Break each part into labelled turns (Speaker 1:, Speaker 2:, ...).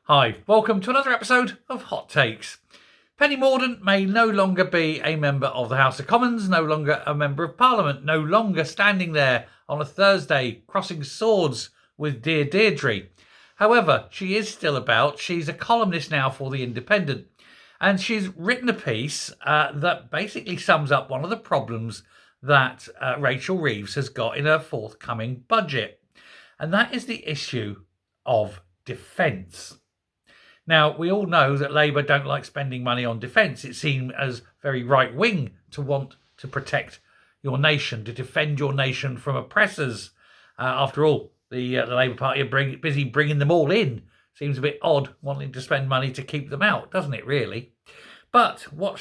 Speaker 1: Hi, welcome to another episode of Hot Takes. Penny Mordaunt may no longer be a member of the House of Commons, no longer a member of Parliament, no longer standing there on a Thursday crossing swords with dear Deirdre. However, she is still about. She's a columnist now for The Independent, and she's written a piece that basically sums up one of the problems that Rachel Reeves has got in her forthcoming budget, and that is the issue of defence. Now, we all know that Labour don't like spending money on defence. It seems as very right-wing to want to protect your nation, to defend your nation from oppressors. After all, the Labour Party are busy bringing them all in. Seems a bit odd wanting to spend money to keep them out, doesn't it, really? But what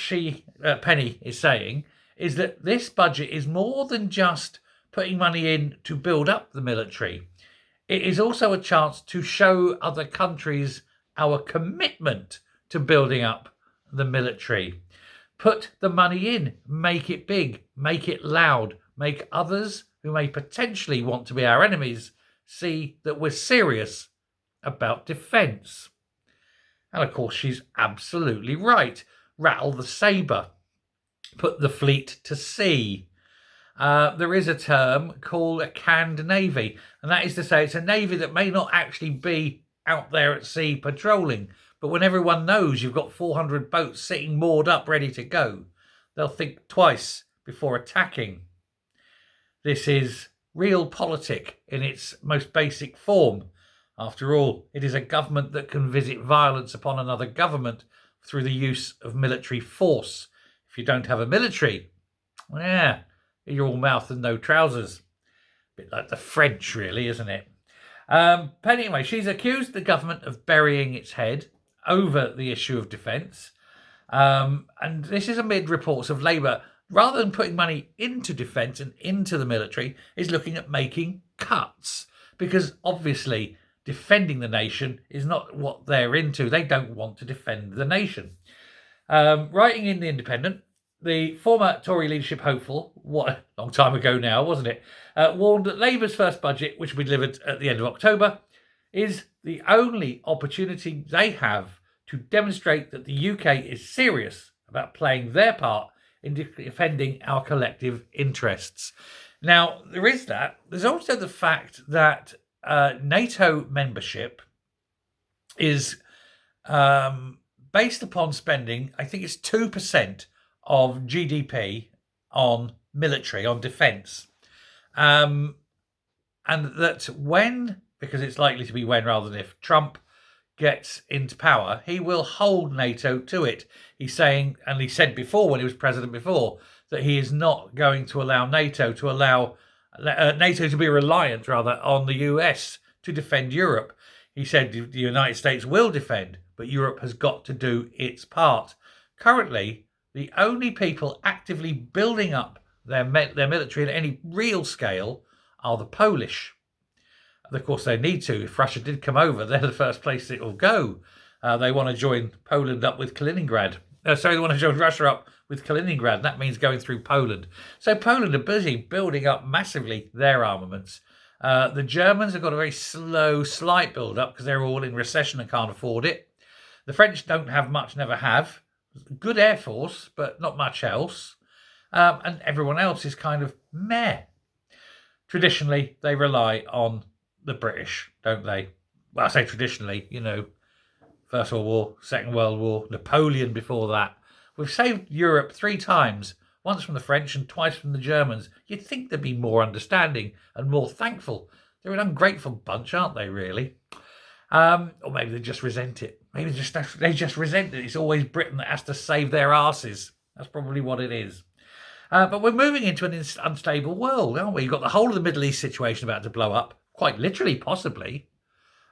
Speaker 1: Penny, is saying is that this budget is more than just putting money in to build up the military. It is also a chance to show other countries our commitment to building up the military. Put the money in, make it big, make it loud, make others who may potentially want to be our enemies see that we're serious about defence. And of course, she's absolutely right. Rattle the sabre. Put the fleet to sea. There is a term called a canned navy, and that is to say it's a navy that may not actually be out there at sea patrolling, but when everyone knows you've got 400 boats sitting moored up ready to go, they'll think twice before attacking. This is realpolitik in its most basic form. After all, it is a government that can visit violence upon another government through the use of military force. If you don't have a military, you're all mouth and no trousers. A bit like the French, really, isn't it? Anyway, she's accused the government of burying its head over the issue of defence. And this is amid reports of Labour, rather than putting money into defence and into the military, is looking at making cuts. Because obviously defending the nation is not what they're into. They don't want to defend the nation. Writing in The Independent, the former Tory leadership hopeful, what a long time ago now, wasn't it, warned that Labour's first budget, which will be delivered at the end of October, is the only opportunity they have to demonstrate that the UK is serious about playing their part in defending our collective interests. Now, there is that. There's also the fact that NATO membership is based upon spending, I think it's 2% of GDP on military, on defence. And that because it's likely to be when rather than if, Trump gets into power, he will hold NATO to it. He's saying, and he said before when he was president before, that he is not going to allow NATO to be reliant rather on the US to defend Europe. He said the United States will defend, but Europe has got to do its part. Currently, the only people actively building up their military at any real scale are the Polish. And of course, they need to. If Russia did come over, they're the first place it will go. They want to join Poland up with Kaliningrad. They want to join Russia up with Kaliningrad. That means going through Poland. So Poland are busy building up massively their armaments. The Germans have got a very slow, slight build-up because they're all in recession and can't afford it. The French don't have much, never have. Good air force, but not much else. And everyone else is kind of meh. Traditionally, they rely on the British, don't they? Well, I say traditionally, First World War, Second World War, Napoleon before that. We've saved Europe 3 times, once from the French and twice from the Germans. You'd think they'd be more understanding and more thankful. They're an ungrateful bunch, aren't they, really? Or maybe they just resent it. Maybe they just resent it. It's always Britain that has to save their arses. That's probably what it is. But we're moving into an unstable world, aren't we? You've got the whole of the Middle East situation about to blow up, quite literally, possibly.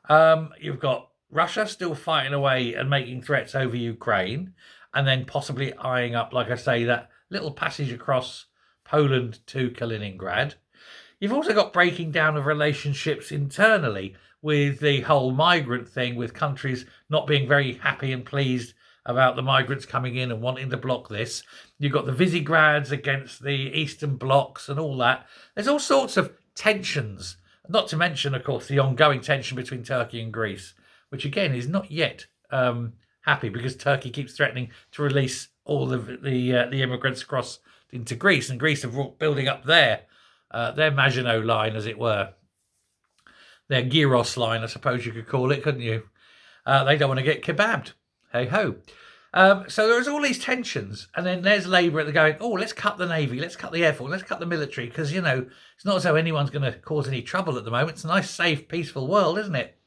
Speaker 1: You've got Russia still fighting away and making threats over Ukraine, and then possibly eyeing up, like I say, that little passage across Poland to Kaliningrad. You've also got breaking down of relationships internally with the whole migrant thing, with countries not being very happy and pleased about the migrants coming in and wanting to block this. You've got the Visegráds against the Eastern blocs and all that. There's all sorts of tensions, not to mention, of course, the ongoing tension between Turkey and Greece. which again is not yet happy because Turkey keeps threatening to release all of the immigrants across into Greece, and Greece are building up their Maginot line, as it were, their gyros line, I suppose you could call it, couldn't you? They don't want to get kebabbed. Hey ho. So there's all these tensions, and then there's Labour going, oh, let's cut the Navy, let's cut the Air Force, let's cut the military, because, it's not as though anyone's going to cause any trouble at the moment. It's a nice, safe, peaceful world, isn't it?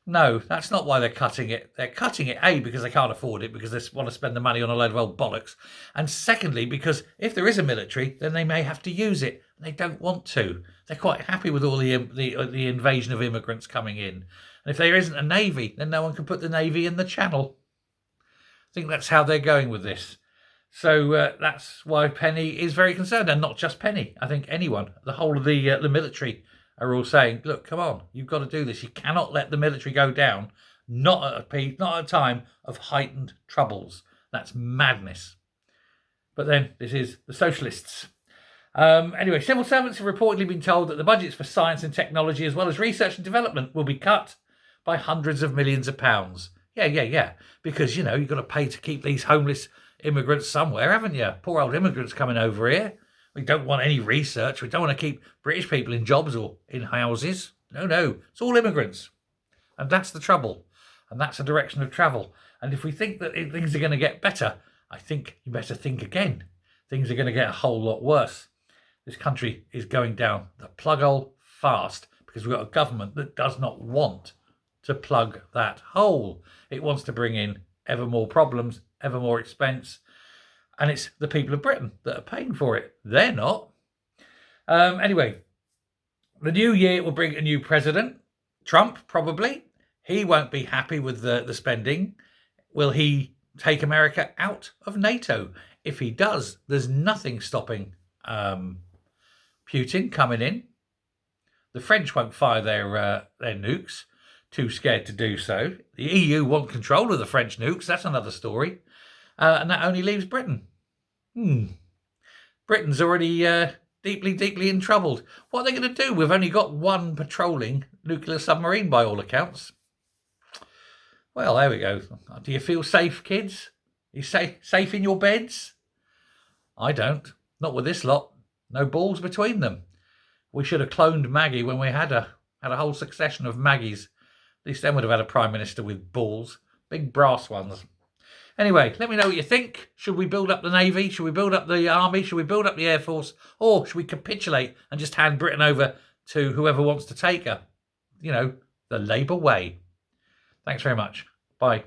Speaker 1: No, that's not why they're cutting it. They're cutting it, A, because they can't afford it, because they want to spend the money on a load of old bollocks. And secondly, because if there is a military, then they may have to use it. They don't want to. They're quite happy with all the invasion of immigrants coming in. And if there isn't a navy, then no one can put the navy in the channel. I think that's how they're going with this. So that's why Penny is very concerned, and not just Penny. I think anyone, the whole of the military, are all saying, look, come on, you've got to do this. You cannot let the military go down, not at a time of heightened troubles. That's madness. But then this is the socialists. Anyway, civil servants have reportedly been told that the budgets for science and technology, as well as research and development, will be cut by hundreds of millions of pounds. Yeah. Because, you've got to pay to keep these homeless immigrants somewhere, haven't you? Poor old immigrants coming over here. We don't want any research. We don't want to keep British people in jobs or in houses. No. It's all immigrants. And that's the trouble. And that's the direction of travel. And if we think that things are going to get better, I think you better think again. Things are going to get a whole lot worse. This country is going down the plug hole fast because we've got a government that does not want to plug that hole. It wants to bring in ever more problems, ever more expense. And it's the people of Britain that are paying for it. They're not. Anyway, the new year will bring a new president. Trump, probably. He won't be happy with the spending. Will he take America out of NATO? If he does, there's nothing stopping Putin coming in. The French won't fire their nukes. Too scared to do so. The EU want control of the French nukes. That's another story. And that only leaves Britain. Britain's already deeply, deeply in trouble. What are they going to do? We've only got one patrolling nuclear submarine by all accounts. Well, there we go. Do you feel safe, kids? Are you safe in your beds? I don't. Not with this lot. No balls between them. We should have cloned Maggie when we had a whole succession of Maggies. At least then we'd have had a Prime Minister with balls. Big brass ones. Anyway, let me know what you think. Should we build up the Navy? Should we build up the Army? Should we build up the Air Force? Or should we capitulate and just hand Britain over to whoever wants to take her? The Labour way. Thanks very much. Bye.